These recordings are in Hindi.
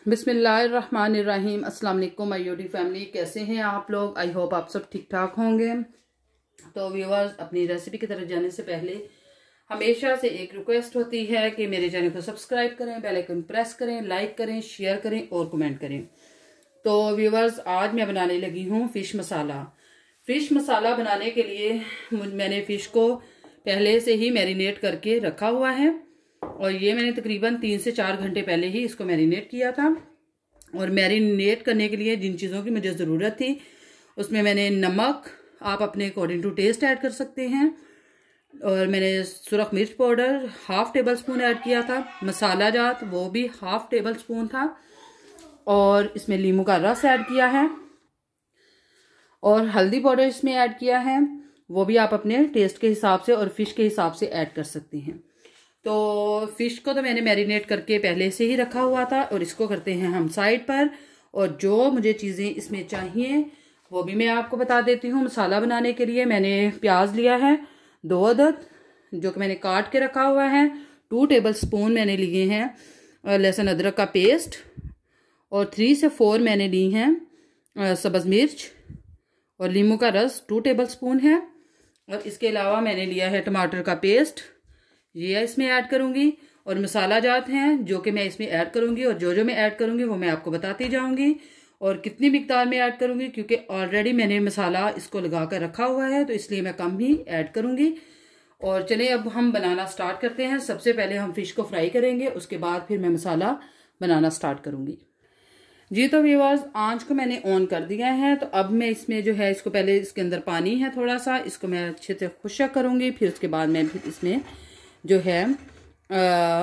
बिस्मिल्लाहिर्रहमानिर्रहीम। अस्सलाम वालेकुम माय यूट्यूब फैमिली, कैसे हैं आप लोग? आई होप आप सब ठीक ठाक होंगे। तो व्यूअर्स, अपनी रेसिपी की तरफ जाने से पहले हमेशा से एक रिक्वेस्ट होती है कि मेरे चैनल को सब्सक्राइब करें, बेल आइकन प्रेस करें, लाइक करें, शेयर करें और कमेंट करें। तो व्यूअर्स, आज मैं बनाने लगी हूँ फ़िश मसाला। फ़िश मसाला बनाने के लिए मैंने फ़िश को पहले से ही मैरिनेट करके रखा हुआ है और ये मैंने तकरीबन 3 से 4 घंटे पहले ही इसको मैरिनेट किया था। और मैरिनेट करने के लिए जिन चीज़ों की मुझे ज़रूरत थी उसमें मैंने नमक आप अपने अकॉर्डिंग टू टेस्ट ऐड कर सकते हैं, और मैंने सुरख मिर्च पाउडर 1/2 टेबल स्पून ऐड किया था, मसाला जात वो भी 1/2 टेबल स्पून था, और इसमें नींबू का रस ऐड किया है, और हल्दी पाउडर इसमें ऐड किया है, वो भी आप अपने टेस्ट के हिसाब से और फिश के हिसाब से ऐड कर सकते हैं। तो फिश को तो मैंने मैरिनेट करके पहले से ही रखा हुआ था, और इसको करते हैं हम साइड पर। और जो मुझे चीज़ें इसमें चाहिए वो भी मैं आपको बता देती हूँ। मसाला बनाने के लिए मैंने प्याज लिया है 2 अदद, जो कि मैंने काट के रखा हुआ है। 2 टेबल स्पून मैंने लिए हैं लहसुन अदरक का पेस्ट, और 3 से 4 मैंने ली हैं सब्ज़ मिर्च, और नींबू का रस 2 टेबल स्पून है। और इसके अलावा मैंने लिया है टमाटर का पेस्ट, ये इसमें ऐड करूंगी, और मसाला जात हैं जो कि मैं इसमें ऐड करूंगी, और जो मैं ऐड करूंगी वो मैं आपको बताती जाऊंगी, और कितनी मिकदार में ऐड करूंगी, क्योंकि ऑलरेडी मैंने मसाला इसको लगा कर रखा हुआ है, तो इसलिए मैं कम ही ऐड करूंगी। और चलिए अब हम बनाना स्टार्ट करते हैं। सबसे पहले हम फिश को फ्राई करेंगे, उसके बाद फिर मैं मसाला बनाना स्टार्ट करूंगी। जी तो व्यूअर्स, आंच को मैंने ऑन कर दिया है। तो अब मैं इसमें जो है इसको पहले इसके अंदर पानी है थोड़ा सा, इसको मैं अच्छे से खुश्क करूंगी, फिर उसके बाद मैं फिर इसमें जो है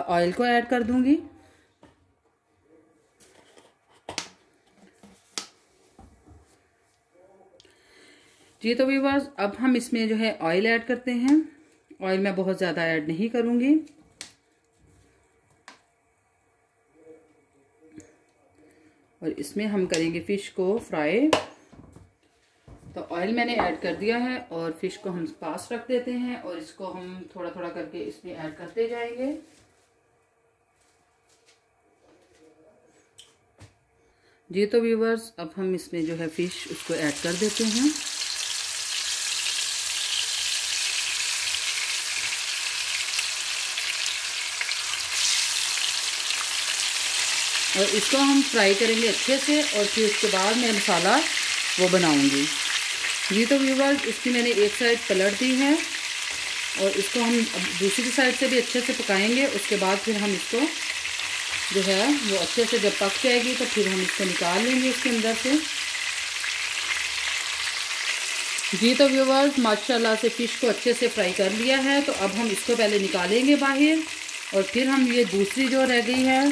ऑयल को ऐड कर दूंगी। जी तो व्यूअर्स, अब हम इसमें जो है ऑयल ऐड करते हैं। ऑयल मैं बहुत ज़्यादा ऐड नहीं करूंगी, और इसमें हम करेंगे फिश को फ्राई। तो ऑयल मैंने ऐड कर दिया है, और फिश को हम पास रख देते हैं, और इसको हम थोड़ा थोड़ा करके इसमें ऐड करते जाएंगे। जी तो व्यूअर्स, अब हम इसमें जो है फिश उसको ऐड कर देते हैं। और इसको हम फ्राई करेंगे अच्छे से, और फिर उसके बाद मैं मसाला वो बनाऊंगी। जी तो व्यूअर्स, इसकी मैंने एक साइड पलट दी है, और इसको हम दूसरी साइड से भी अच्छे से पकाएंगे। उसके बाद फिर हम इसको जो है वो अच्छे से जब पक जाएगी तो फिर हम इसको निकाल लेंगे इसके अंदर से। जी तो व्यूअर्स, माशाल्लाह से फ़िश को अच्छे से फ्राई कर लिया है। तो अब हम इसको पहले निकालेंगे बाहर, और फिर हम ये दूसरी जो रह गई है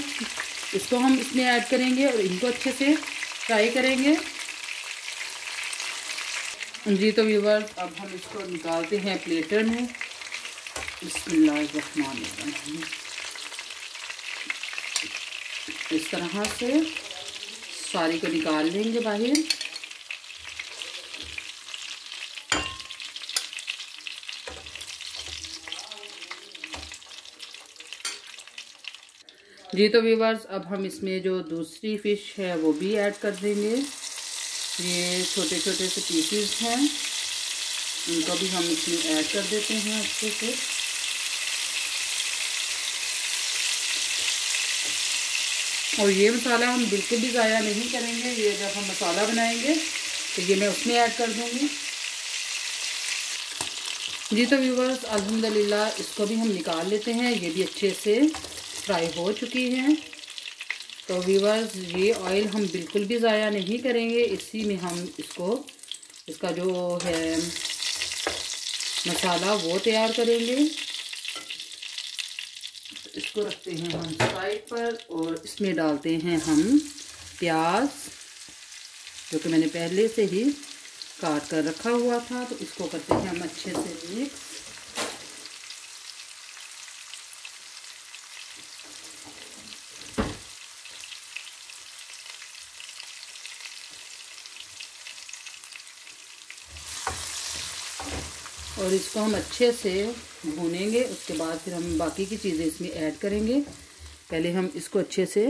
इसको हम इसमें ऐड करेंगे, और इनको अच्छे से फ्राई करेंगे। जी तो व्यूअर्स, अब हम इसको निकालते हैं प्लेटर में। बिस्मिल्लाहिर्रहमानिर्रहीम। इस तरह से सारी को निकाल लेंगे बाहर। जी तो व्यूअर्स, अब हम इसमें जो दूसरी फ़िश है वो भी ऐड कर देंगे। ये छोटे छोटे से पीसेस हैं, इनको भी हम इसमें ऐड कर देते हैं अच्छे से। और ये मसाला हम बिल्कुल भी ज़ाया नहीं करेंगे, ये जब हम मसाला बनाएंगे तो ये मैं उसमें ऐड कर दूँगी। जी तो व्यूअर्स, अल्हम्दुलिल्लाह इसको भी हम निकाल लेते हैं, ये भी अच्छे से फ्राई हो चुकी है। तो व्यूअर्स, ये ऑयल हम बिल्कुल भी ज़ाया नहीं करेंगे, इसी में हम इसका जो है मसाला वो तैयार करेंगे। इसको रखते हैं हम साइड पर, और इसमें डालते हैं हम प्याज, जो कि मैंने पहले से ही काट कर रखा हुआ था। तो इसको करते हैं हम अच्छे से मिक्स। और इसको हम अच्छे से भूनेंगे, उसके बाद फिर हम बाकी की चीज़ें इसमें ऐड करेंगे। पहले हम इसको अच्छे से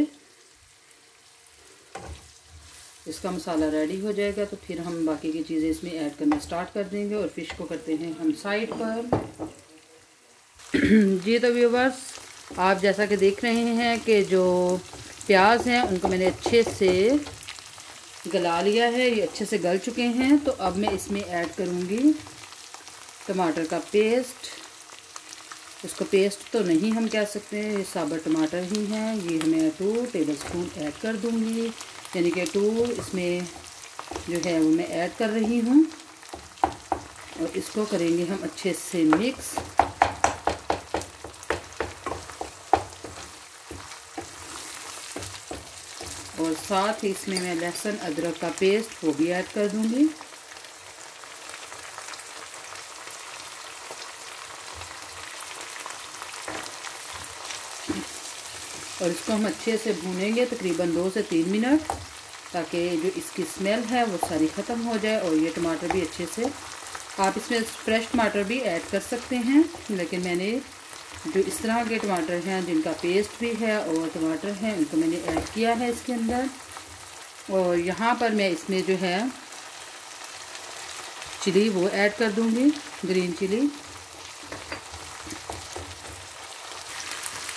इसका मसाला रेडी हो जाएगा तो फिर हम बाकी की चीज़ें इसमें ऐड करना स्टार्ट कर देंगे। और फ़िश को करते हैं हम साइड पर। जी तो व्यूअर्स, आप जैसा कि देख रहे हैं कि जो प्याज हैं उनको मैंने अच्छे से गला लिया है, ये अच्छे से गल चुके हैं। तो अब मैं इसमें ऐड करूँगी टमाटर का पेस्ट। इसको पेस्ट तो नहीं हम कह सकते, ये साबुत टमाटर ही हैं। ये मैं 2 टेबलस्पून ऐड कर दूँगी, यानी कि 2 इसमें जो है वो मैं ऐड कर रही हूँ। और इसको करेंगे हम अच्छे से मिक्स। और साथ ही इसमें मैं लहसुन अदरक का पेस्ट वो भी ऐड कर दूंगी। और इसको हम अच्छे से भूनेंगे तकरीबन 2 से 3 मिनट, ताकि जो इसकी स्मेल है वो सारी ख़त्म हो जाए। और ये टमाटर भी अच्छे से, आप इसमें फ्रेश टमाटर भी ऐड कर सकते हैं, लेकिन मैंने जो इस तरह के टमाटर हैं जिनका पेस्ट भी है और टमाटर हैं, उनको मैंने ऐड किया है इसके अंदर। और यहाँ पर मैं इसमें जो है चिली वो ऐड कर दूँगी, ग्रीन चिली।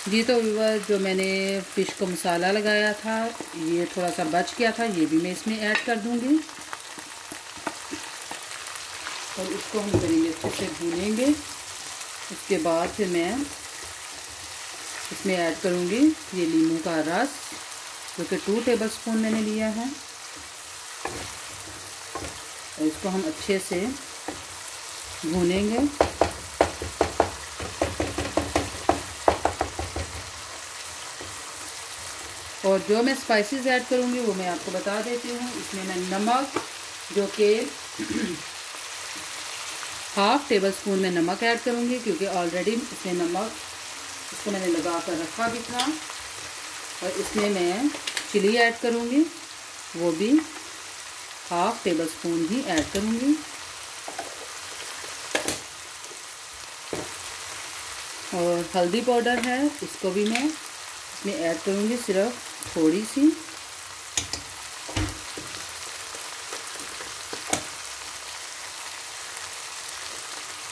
जी तो जो मैंने फ़िश को मसाला लगाया था, ये थोड़ा सा बच गया था, ये भी मैं इसमें ऐड कर दूँगी। और इसको हम करेंगे अच्छे से भूनेंगे। उसके बाद फिर मैं इसमें ऐड करूँगी ये नींबू का रस, जो कि 2 टेबलस्पून मैंने लिया है। और इसको हम अच्छे से भूनेंगे। और जो मैं स्पाइसेस ऐड करूँगी वो मैं आपको बता देती हूँ। इसमें मैं नमक, जो कि 1/2 टेबलस्पून में नमक ऐड करूँगी, क्योंकि ऑलरेडी इसमें नमक इसको मैंने लगा कर रखा भी था। और इसमें मैं चिली ऐड करूँगी, वो भी 1/2 टेबलस्पून ही ऐड करूँगी। और हल्दी पाउडर है, इसको भी मैं इसमें ऐड करूँगी, सिर्फ थोड़ी सी।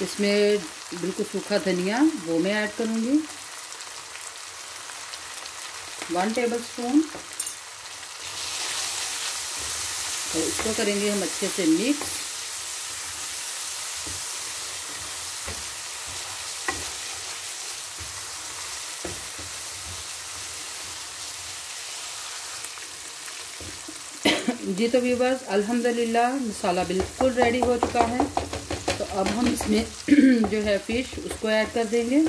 इसमें बिल्कुल सूखा धनिया वो मैं ऐड करूँगी, 1 टेबलस्पून। और इसको करेंगे हम अच्छे से मिक्स। जी तो व्यूअर्स, अल्हम्दुलिल्लाह मसाला बिल्कुल रेडी हो चुका है। तो अब हम इसमें जो है फ़िश उसको ऐड कर देंगे।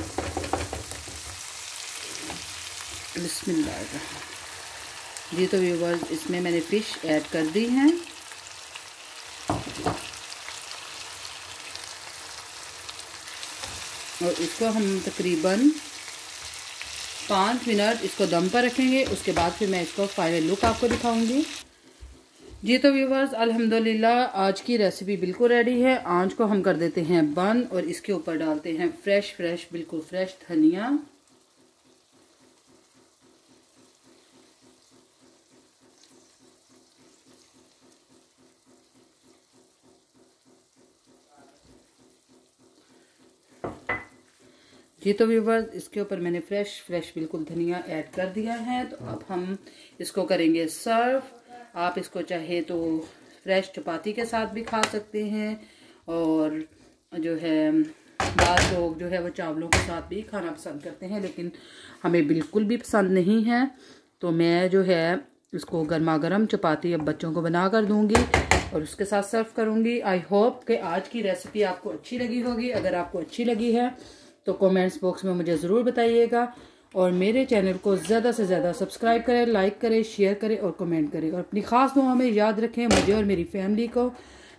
बिस्मिल्लाह। जी तो व्यूअर्स, इसमें मैंने फ़िश ऐड कर दी है। और इसको हम तकरीबन 5 मिनट इसको दम पर रखेंगे। उसके बाद फिर मैं इसको फाइनल लुक आपको दिखाऊंगी। जी तो व्यूवर्स, अल्हम्दुलिल्लाह आज की रेसिपी बिल्कुल रेडी है। आंच को हम कर देते हैं बंद और इसके ऊपर डालते हैं फ्रेश बिल्कुल फ्रेश धनिया। जी तो व्यूवर्स, इसके ऊपर मैंने फ्रेश बिल्कुल धनिया ऐड कर दिया है। तो अब हम इसको करेंगे सर्व। आप इसको चाहे तो फ्रेश चपाती के साथ भी खा सकते हैं, और जो है बाद लोग जो है वो चावलों के साथ भी खाना पसंद करते हैं, लेकिन हमें बिल्कुल भी पसंद नहीं है। तो मैं जो है इसको गर्मा गर्म चपाती अब बच्चों को बना कर दूंगी और उसके साथ सर्व करूंगी। आई होप कि आज की रेसिपी आपको अच्छी लगी होगी। अगर आपको अच्छी लगी है तो कमेंट्स बॉक्स में मुझे ज़रूर बताइएगा, और मेरे चैनल को ज़्यादा से ज़्यादा सब्सक्राइब करें, लाइक करें, शेयर करें और कमेंट करें, और अपनी ख़ास दुआ में याद रखें मुझे और मेरी फैमिली को।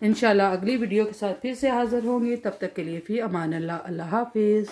इंशाल्लाह अगली वीडियो के साथ फिर से हाज़िर होंगी। तब तक के लिए फ़ी अमान अल्लाह। अल्लाह हाफिज़।